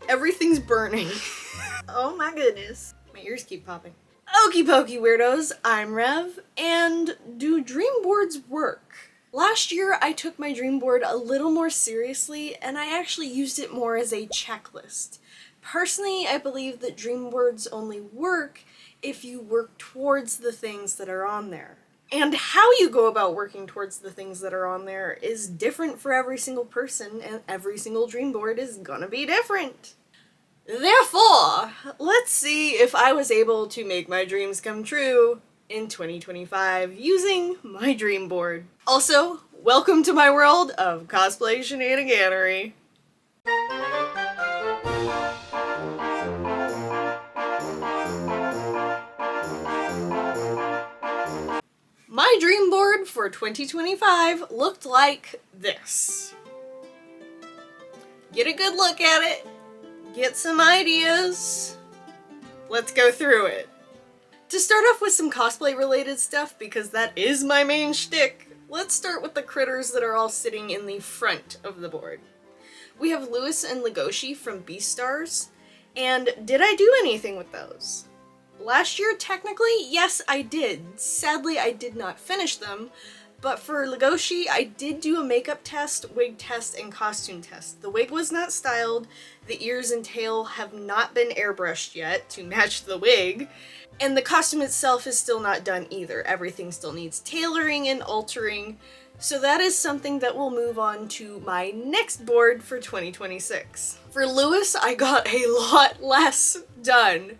Everything's burning. Oh my goodness. My ears keep popping. Okie pokey weirdos, I'm Rev, and do dream boards work? Last year I took my dream board a little more seriously and I actually used it more as a checklist. Personally, I believe that dream boards only work if you work towards the things that are on there. And how you go about working towards the things that are on there is different for every single person, and every single dream board is gonna be different. Therefore, let's see if I was able to make my dreams come true in 2025 using my dream board. Also, welcome to my world of cosplay shenaniganery. My dream board for 2025 looked like this. Get a good look at it. Get some ideas. Let's go through it. To start off with some cosplay related stuff, because that is my main shtick, let's start with the critters that are all sitting in the front of the board. We have Lewis and Legoshi from Beastars, and did I do anything with those? Last year, technically, yes I did. Sadly, I did not finish them, but for Legoshi, I did do a makeup test, wig test, and costume test. The wig was not styled, the ears and tail have not been airbrushed yet to match the wig, and the costume itself is still not done either. Everything still needs tailoring and altering, so that is something that will move on to my next board for 2026. For Lewis, I got a lot less done.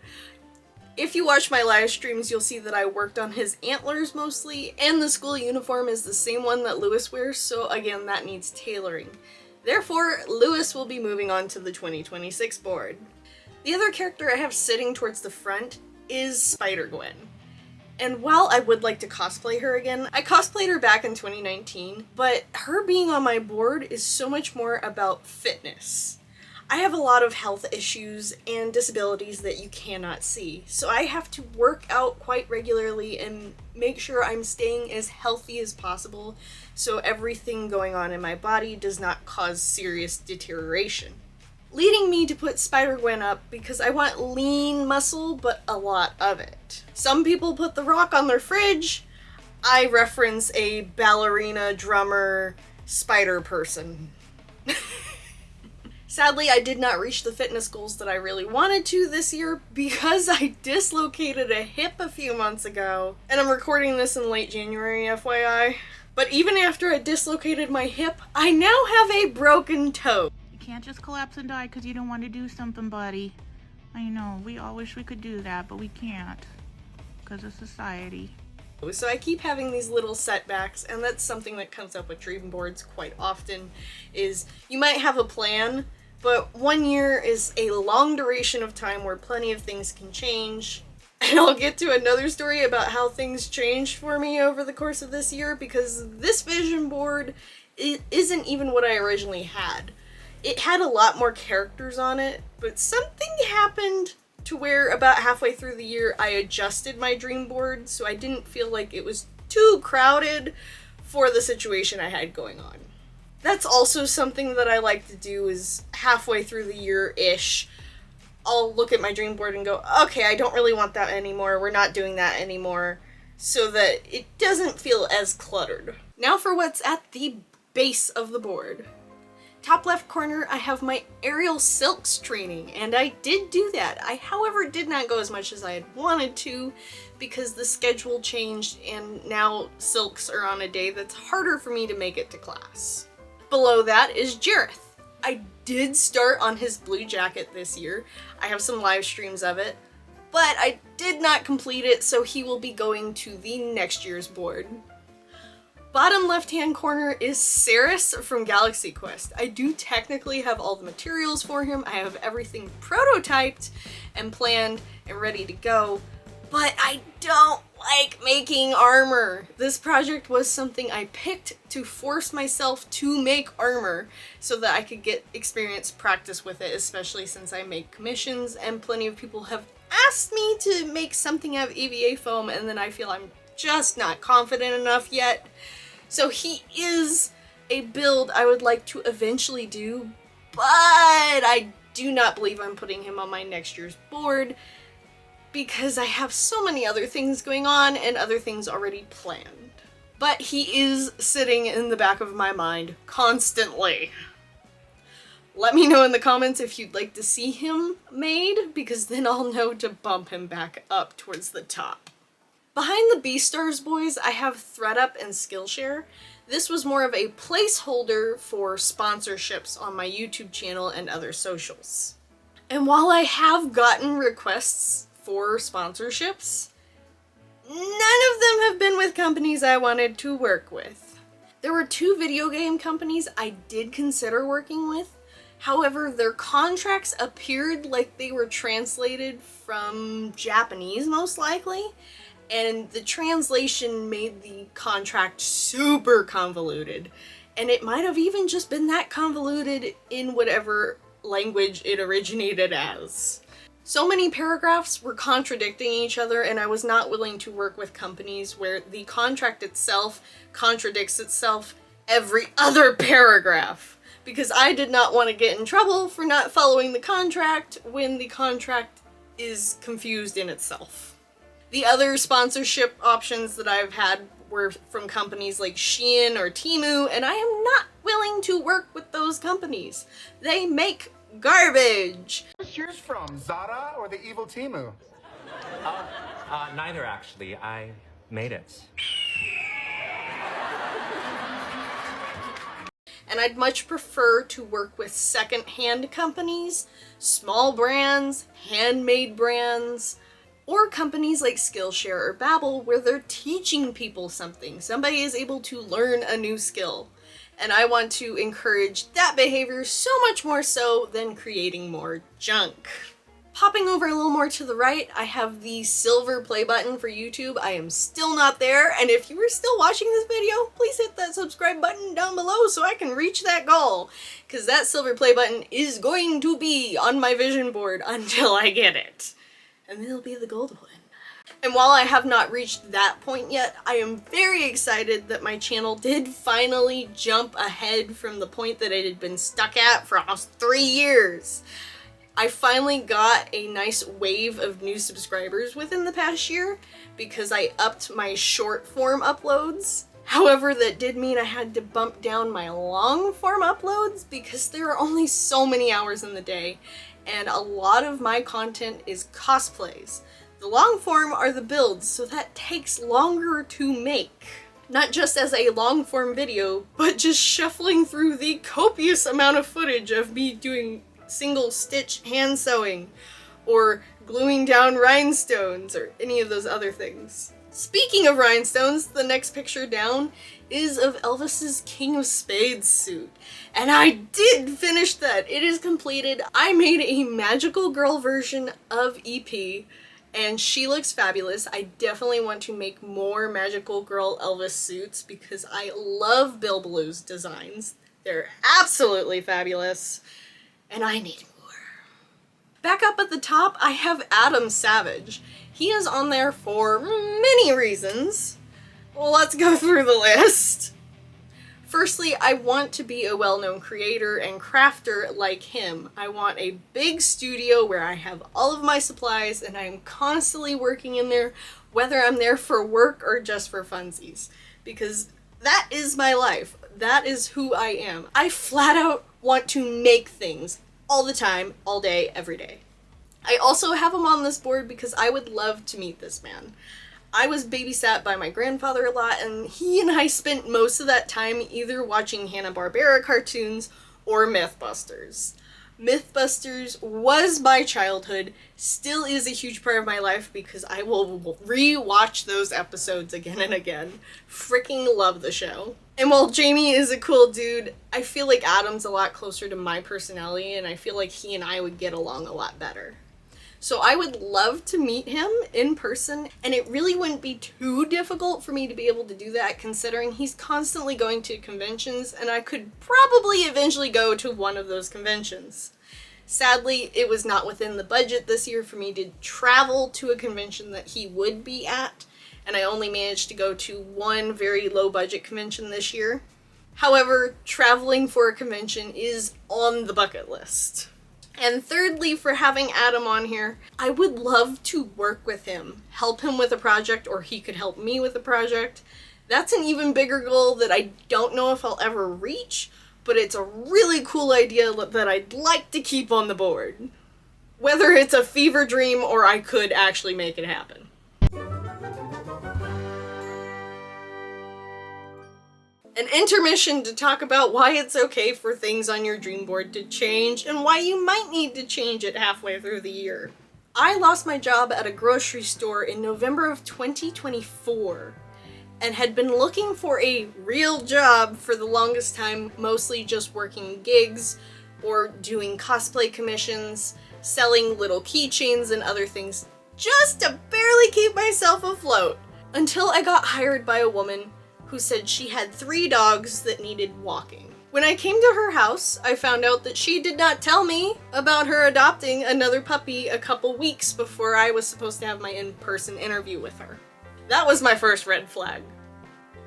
If you watch my live streams, you'll see that I worked on his antlers mostly, and the school uniform is the same one that Lewis wears, so again, that needs tailoring. Therefore, Lewis will be moving on to the 2026 board. The other character I have sitting towards the front is Spider-Gwen. And while I would like to cosplay her again, I cosplayed her back in 2019, but her being on my board is so much more about fitness. I have a lot of health issues and disabilities that you cannot see, so I have to work out quite regularly and make sure I'm staying as healthy as possible so everything going on in my body does not cause serious deterioration. Leading me to put Spider-Gwen up because I want lean muscle, but a lot of it. Some people put The Rock on their fridge. I reference a ballerina, drummer, spider person. Sadly, I did not reach the fitness goals that I really wanted to this year because I dislocated a hip a few months ago, and I'm recording this in late January, FYI. But even after I dislocated my hip, I now have a broken toe. You can't just collapse and die because you don't want to do something, buddy. I know, we all wish we could do that, but we can't because of society. So I keep having these little setbacks, and that's something that comes up with dream boards quite often, is you might have a plan, but 1 year is a long duration of time where plenty of things can change. And I'll get to another story about how things changed for me over the course of this year, because this vision board isn't even what I originally had. It had a lot more characters on it, but something happened to where about halfway through the year I adjusted my dream board so I didn't feel like it was too crowded for the situation I had going on. That's also something that I like to do, is halfway through the year-ish, I'll look at my dream board and go, okay, I don't really want that anymore, we're not doing that anymore, so that it doesn't feel as cluttered. Now for what's at the base of the board. Top left corner, I have my aerial silks training, and I did do that. I, however, did not go as much as I had wanted to because the schedule changed and now silks are on a day that's harder for me to make it to class. Below that is Jareth. I did start on his blue jacket this year. I have some live streams of it, but I did not complete it, so he will be going to the next year's board. Bottom left-hand corner is Ceres from Galaxy Quest. I do technically have all the materials for him. I have everything prototyped and planned and ready to go, but I don't like making armor. This project was something I picked to force myself to make armor so that I could get experience practice with it, especially since I make commissions and plenty of people have asked me to make something out of EVA foam, and then I feel I'm just not confident enough yet. So he is a build I would like to eventually do, but I do not believe I'm putting him on my next year's board because I have so many other things going on and other things already planned. But he is sitting in the back of my mind constantly. Let me know in the comments if you'd like to see him made, because then I'll know to bump him back up towards the top. Behind the Beastars boys, I have ThreadUp and Skillshare. This was more of a placeholder for sponsorships on my YouTube channel and other socials. And while I have gotten requests for sponsorships, none of them have been with companies I wanted to work with. There were 2 video game companies I did consider working with. However, their contracts appeared like they were translated from Japanese, most likely, and the translation made the contract super convoluted. And it might have even just been that convoluted in whatever language it originated as. So many paragraphs were contradicting each other, and I was not willing to work with companies where the contract itself contradicts itself every other paragraph, because I did not want to get in trouble for not following the contract when the contract is confused in itself. The other sponsorship options that I've had were from companies like Shein or Temu, and I am not willing to work with those companies. They make garbage. Where's yours from, Zara or the evil Temu? Neither actually. I made it. And I'd much prefer to work with second-hand companies, small brands, handmade brands, or companies like Skillshare or Babbel where they're teaching people something. Somebody is able to learn a new skill. And I want to encourage that behavior so much more so than creating more junk. Popping over a little more to the right, I have the silver play button for YouTube. I am still not there, and if you are still watching this video, please hit that subscribe button down below so I can reach that goal, because that silver play button is going to be on my vision board until I get it. And then it'll be the gold one. And while I have not reached that point yet, I am very excited that my channel did finally jump ahead from the point that it had been stuck at for almost 3 years. I finally got a nice wave of new subscribers within the past year because I upped my short form uploads. However, that did mean I had to bump down my long form uploads because there are only so many hours in the day, and a lot of my content is cosplays. The long form are the builds, so that takes longer to make. Not just as a long form video, but just shuffling through the copious amount of footage of me doing single stitch hand sewing, or gluing down rhinestones, or any of those other things. Speaking of rhinestones, the next picture down is of Elvis's King of Spades suit. And I did finish that! It is completed. I made a magical girl version of EP, and she looks fabulous. I definitely want to make more magical girl Elvis suits because I love Bill Blue's designs. They're absolutely fabulous. And I need more. Back up at the top, I have Adam Savage. He is on there for many reasons. Well, let's go through the list. Firstly, I want to be a well-known creator and crafter like him. I want a big studio where I have all of my supplies and I am constantly working in there, whether I'm there for work or just for funsies. Because that is my life. That is who I am. I flat out want to make things all the time, all day, every day. I also have him on this board because I would love to meet this man. I was babysat by my grandfather a lot, and he and I spent most of that time either watching Hanna-Barbera cartoons or Mythbusters. Mythbusters was my childhood, still is a huge part of my life because I will re-watch those episodes again and again. Freaking love the show. And while Jamie is a cool dude, I feel like Adam's a lot closer to my personality, and I feel like he and I would get along a lot better. So I would love to meet him in person, and it really wouldn't be too difficult for me to be able to do that considering he's constantly going to conventions, and I could probably eventually go to one of those conventions. Sadly, it was not within the budget this year for me to travel to a convention that he would be at, and I only managed to go to one very low budget convention this year. However, traveling for a convention is on the bucket list. And thirdly, for having Adam on here, I would love to work with him, help him with a project, or he could help me with a project. That's an even bigger goal that I don't know if I'll ever reach, but it's a really cool idea that I'd like to keep on the board. Whether it's a fever dream or I could actually make it happen. An intermission to talk about why it's okay for things on your dream board to change and why you might need to change it halfway through the year. I lost my job at a grocery store in November of 2024 and had been looking for a real job for the longest time, mostly just working gigs or doing cosplay commissions, selling little keychains and other things just to barely keep myself afloat, until I got hired by a woman who said she had 3 dogs that needed walking. When I came to her house, I found out that she did not tell me about her adopting another puppy a couple weeks before I was supposed to have my in-person interview with her. That was my first red flag.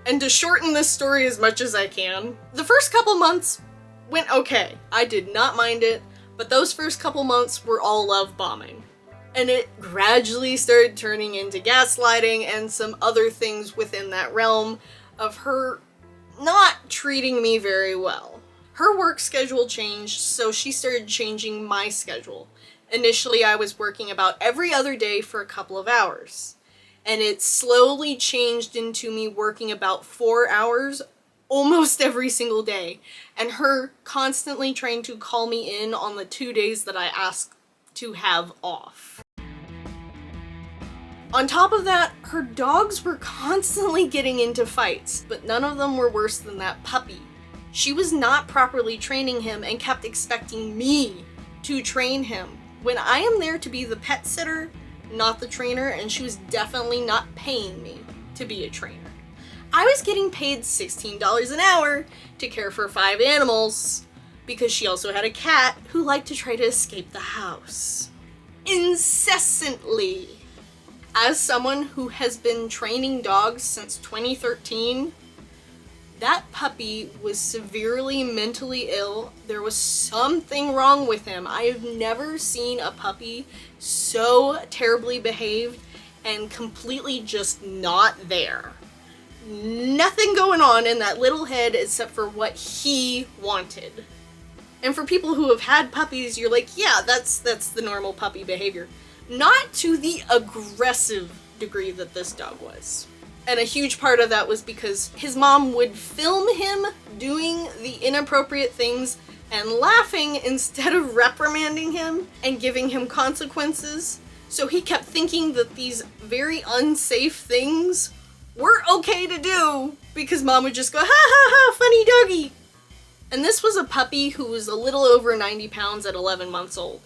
And to shorten this story as much as I can, the first couple months went okay. I did not mind it, but those first couple months were all love bombing. And it gradually started turning into gaslighting and some other things within that realm of her not treating me very well. Her work schedule changed, so she started changing my schedule. Initially, I was working about every other day for a couple of hours, and it slowly changed into me working about 4 hours almost every single day, and her constantly trying to call me in on the 2 days that I asked to have off. On top of that, her dogs were constantly getting into fights, but none of them were worse than that puppy. She was not properly training him and kept expecting me to train him, when I am there to be the pet sitter, not the trainer, and she was definitely not paying me to be a trainer. I was getting paid $16 an hour to care for 5 animals, because she also had a cat who liked to try to escape the house. Incessantly. As someone who has been training dogs since 2013, that puppy was severely mentally ill. There was something wrong with him. I have never seen a puppy so terribly behaved and completely just not there. Nothing going on in that little head except for what he wanted. And for people who have had puppies, you're like, yeah, that's the normal puppy behavior. Not to the aggressive degree that this dog was. And a huge part of that was because his mom would film him doing the inappropriate things and laughing instead of reprimanding him and giving him consequences. So he kept thinking that these very unsafe things were okay to do because mom would just go, ha ha ha, funny doggy. And this was a puppy who was a little over 90 pounds at 11 months old.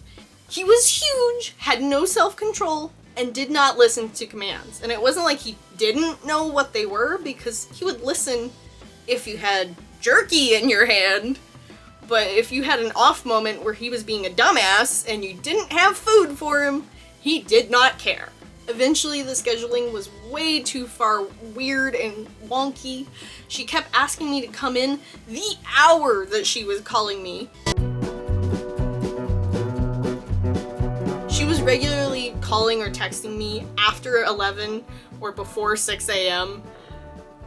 He was huge, had no self-control, and did not listen to commands. And it wasn't like he didn't know what they were, because he would listen if you had jerky in your hand. But if you had an off moment where he was being a dumbass and you didn't have food for him, he did not care. Eventually, the scheduling was way too far weird and wonky. She kept asking me to come in the hour that she was calling me. She was regularly calling or texting me after 11 or before 6 a.m.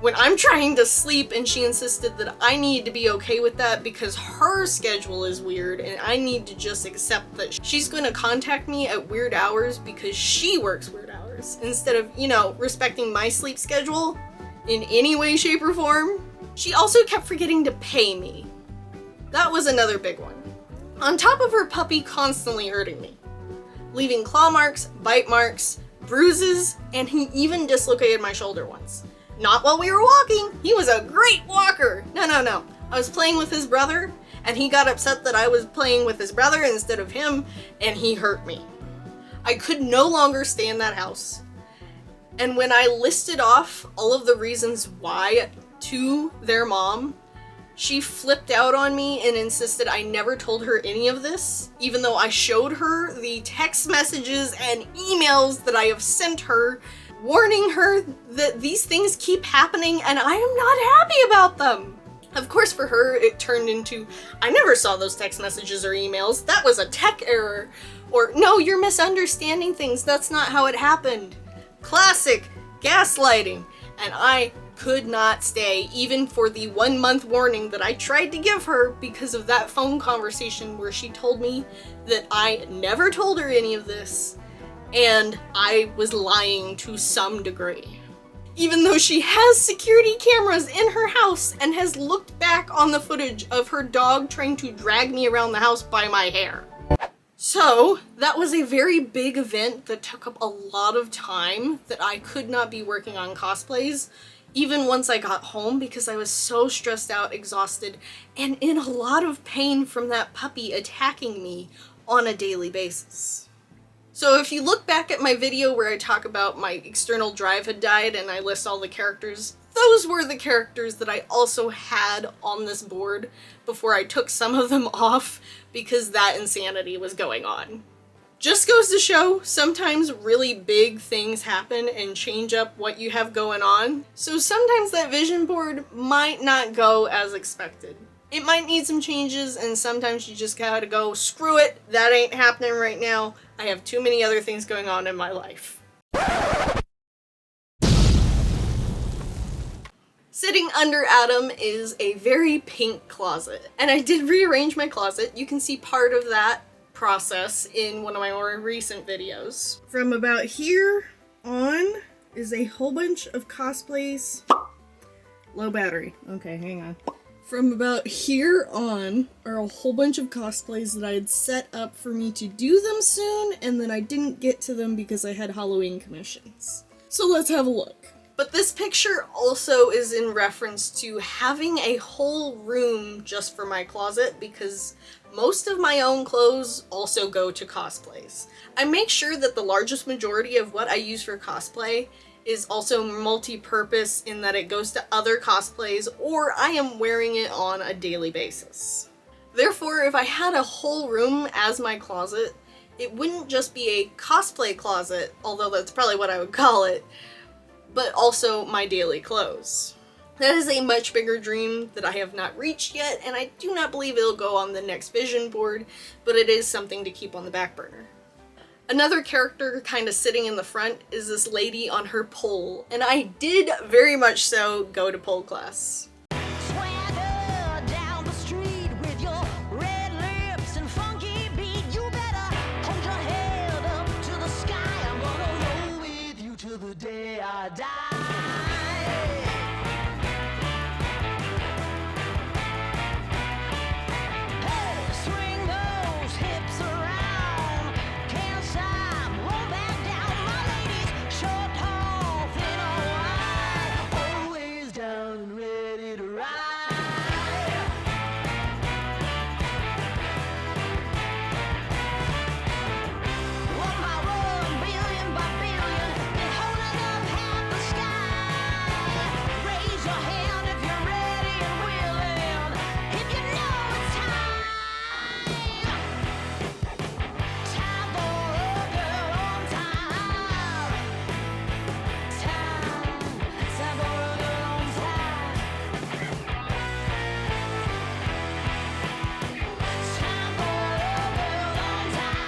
when I'm trying to sleep, and she insisted that I need to be okay with that because her schedule is weird and I need to just accept that she's going to contact me at weird hours because she works weird hours instead of, respecting my sleep schedule in any way, shape, or form. She also kept forgetting to pay me. That was another big one. On top of her puppy constantly hurting me, leaving claw marks, bite marks, bruises, and he even dislocated my shoulder once. Not while we were walking. He was a great walker. No. I was playing with his brother, and he got upset that I was playing with his brother instead of him, and he hurt me. I could no longer stay in that house. And when I listed off all of the reasons why to their mom, she flipped out on me and insisted I never told her any of this, even though I showed her the text messages and emails that I have sent her, warning her that these things keep happening and I am not happy about them. Of course, for her, it turned into, I never saw those text messages or emails. That was a tech error. Or, no, you're misunderstanding things. That's not how it happened. Classic gaslighting. And I could not stay, even for the 1-month warning that I tried to give her because of that phone conversation where she told me that I never told her any of this, and I was lying to some degree. Even though she has security cameras in her house and has looked back on the footage of her dog trying to drag me around the house by my hair. So, that was a very big event that took up a lot of time that I could not be working on cosplays, even once I got home, because I was so stressed out, exhausted, and in a lot of pain from that puppy attacking me on a daily basis. So if you look back at my video where I talk about my external drive had died and I list all the characters, those were the characters that I also had on this board before I took some of them off because that insanity was going on. Just goes to show, sometimes really big things happen and change up what you have going on, so sometimes that vision board might not go as expected. It might need some changes, and sometimes you just gotta go, screw it, that ain't happening right now. I have too many other things going on in my life. Sitting under Adam is a very pink closet, and I did rearrange my closet. You can see part of that process in one of my more recent videos. From about here on is a whole bunch of cosplays. Low battery. Okay, hang on. From about here on are a whole bunch of cosplays that I had set up for me to do them soon, and then I didn't get to them because I had Halloween commissions. So let's have a look. But this picture also is in reference to having a whole room just for my closet because most of my own clothes also go to cosplays. I make sure that the largest majority of what I use for cosplay is also multi-purpose in that it goes to other cosplays or I am wearing it on a daily basis. Therefore, if I had a whole room as my closet, it wouldn't just be a cosplay closet, although that's probably what I would call it, but also my daily clothes. That is a much bigger dream that I have not reached yet, and I do not believe it'll go on the next vision board, but it is something to keep on the back burner. Another character kind of sitting in the front is this lady on her pole, and I did very much so go to pole class. Swagger down the street with your red lips and funky beat. You better hold your head up to the sky. I'm gonna roll with you till the day I die. Hey, swing those hips around. Can't stop, roll back down. My ladies, short, tall, thin or wide, always down and ready to ride. One by one, billion by billion, been holding up half the sky. Raise your hand if you're ready and willing, if you know it's time. Time for a girl on time. Time for a girl on time. Time for a girl on time.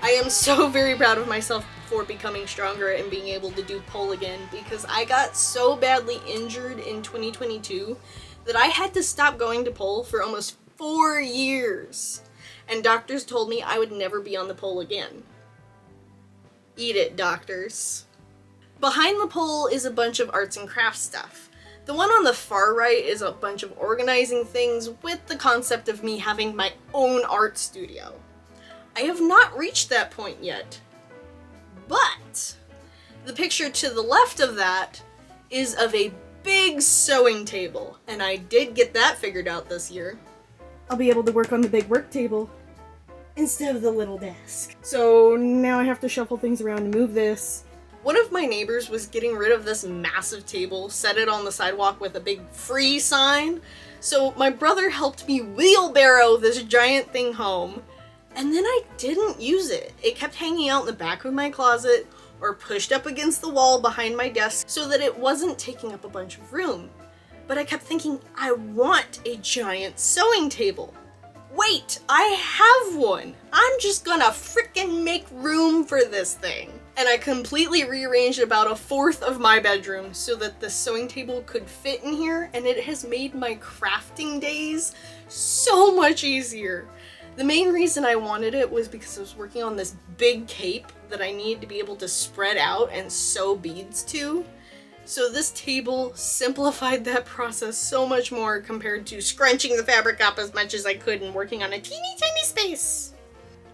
I am so very proud of myself for becoming stronger and being able to do pole again because I got so badly injured in 2022 that I had to stop going to pole for almost 4 years. And doctors told me I would never be on the pole again. Eat it, doctors. Behind the pole is a bunch of arts and crafts stuff. The one on the far right is a bunch of organizing things with the concept of me having my own art studio. I have not reached that point yet, but the picture to the left of that is of a big sewing table, and I did get that figured out this year. I'll be able to work on the big work table instead of the little desk. So now I have to shuffle things around and move this. One of my neighbors was getting rid of this massive table, set it on the sidewalk with a big free sign, so my brother helped me wheelbarrow this giant thing home. And then I didn't use it. It kept hanging out in the back of my closet, or pushed up against the wall behind my desk so that it wasn't taking up a bunch of room. But I kept thinking, I want a giant sewing table. Wait, I have one! I'm just gonna frickin' make room for this thing. And I completely rearranged about a fourth of my bedroom so that the sewing table could fit in here, and it has made my crafting days so much easier. The main reason I wanted it was because I was working on this big cape that I needed to be able to spread out and sew beads to. So this table simplified that process so much more compared to scrunching the fabric up as much as I could and working on a teeny tiny space.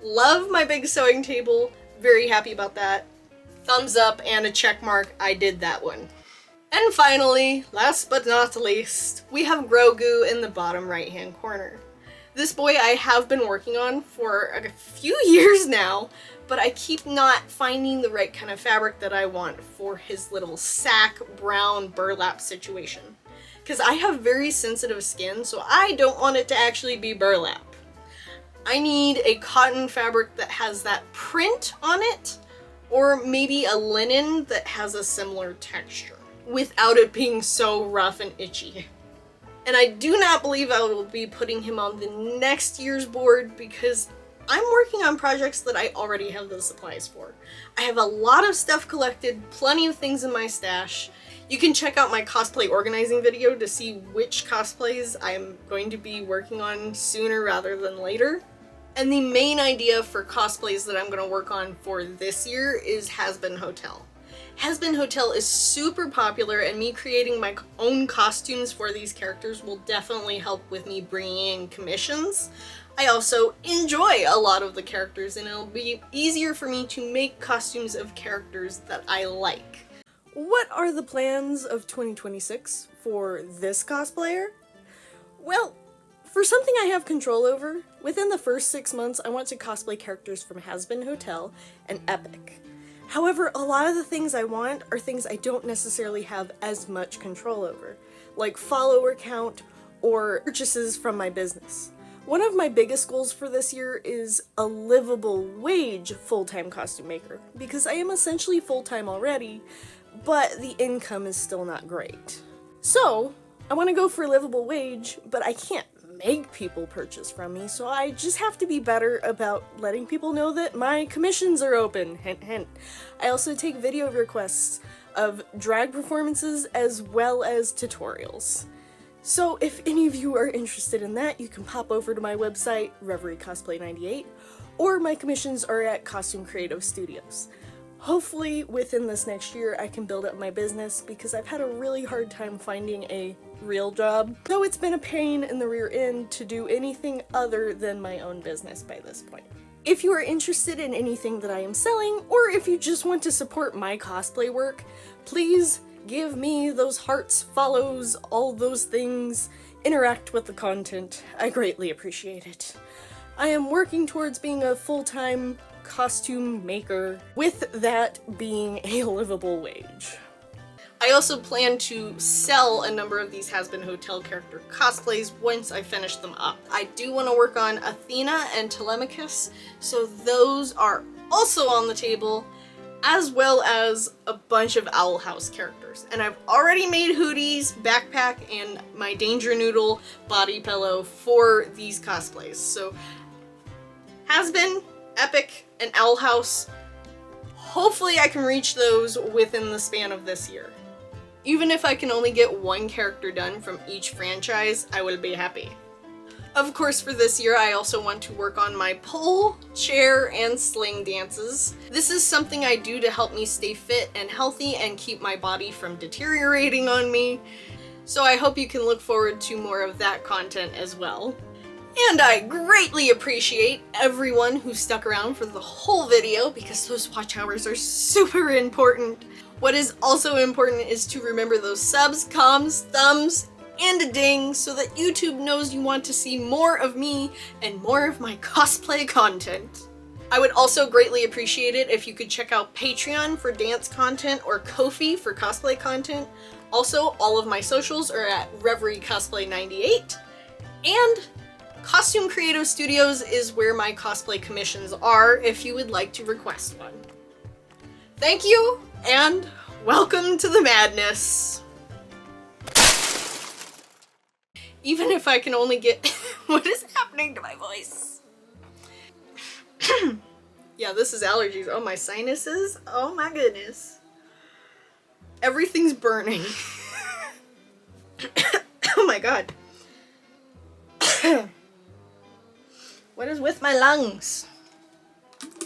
Love my big sewing table. Very happy about that. Thumbs up and a check mark. I did that one. And finally, last but not least, we have Grogu in the bottom right hand corner. This boy I have been working on for a few years now, but I keep not finding the right kind of fabric that I want for his little sack brown burlap situation. Because I have very sensitive skin, so I don't want it to actually be burlap. I need a cotton fabric that has that print on it, or maybe a linen that has a similar texture, without it being so rough and itchy. And I do not believe I will be putting him on the next year's board because I'm working on projects that I already have the supplies for. I have a lot of stuff collected, plenty of things in my stash. You can check out my cosplay organizing video to see which cosplays I'm going to be working on sooner rather than later. And the main idea for cosplays that I'm going to work on for this year is Has-Been Hotel. Has-Been Hotel is super popular, and me creating my own costumes for these characters will definitely help with me bringing in commissions. I also enjoy a lot of the characters, and it'll be easier for me to make costumes of characters that I like. What are the plans of 2026 for this cosplayer? Well, for something I have control over, within the first 6 months I want to cosplay characters from Has-Been Hotel and Epic. However, a lot of the things I want are things I don't necessarily have as much control over, like follower count or purchases from my business. One of my biggest goals for this year is a livable wage full-time costume maker, because I am essentially full-time already, but the income is still not great. So, I want to go for a livable wage, but I can't make people purchase from me, so I just have to be better about letting people know that my commissions are open, hint hint. I also take video requests of drag performances as well as tutorials. So if any of you are interested in that, you can pop over to my website, Reverie Cosplay 98, or my commissions are at Costume Creative Studios. Hopefully within this next year I can build up my business, because I've had a really hard time finding a real job, though it's been a pain in the rear end to do anything other than my own business by this point. If you are interested in anything that I am selling, or if you just want to support my cosplay work, please give me those hearts, follows, all those things, interact with the content. I greatly appreciate it. I am working towards being a full-time costume maker, with that being a livable wage. I also plan to sell a number of these Has-Been Hotel character cosplays once I finish them up. I do want to work on Athena and Telemachus, so those are also on the table, as well as a bunch of Owl House characters. And I've already made hoodies, backpack, and my Danger Noodle body pillow for these cosplays. So Has-Been, Epic, and Owl House, hopefully I can reach those within the span of this year. Even if I can only get one character done from each franchise, I will be happy. Of course, for this year, I also want to work on my pole, chair, and sling dances. This is something I do to help me stay fit and healthy and keep my body from deteriorating on me. So I hope you can look forward to more of that content as well. And I greatly appreciate everyone who stuck around for the whole video, because those watch hours are super important. What is also important is to remember those subs, comms, thumbs, and a ding so that YouTube knows you want to see more of me and more of my cosplay content. I would also greatly appreciate it if you could check out Patreon for dance content or Ko-fi for cosplay content. Also, all of my socials are at Reverie Cosplay 98, and Costume Creative Studios is where my cosplay commissions are if you would like to request one. Thank you, and welcome to the madness. Even if I can only get... What is happening to my voice? Yeah, this is allergies. Oh, my sinuses. Oh my goodness. Everything's burning. Oh my god. What is with my lungs?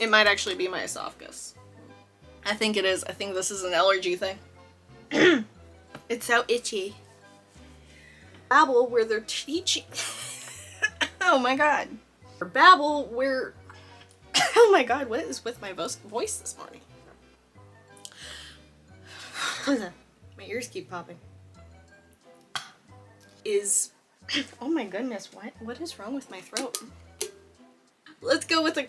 It might actually be my esophagus. I think it is. I think this is an allergy thing. It's so itchy. Babble where they're teaching. Oh my god. Or babble where... Oh my god, what is with my voice this morning? My ears keep popping. Oh my goodness, what is wrong with my throat? Let's go with a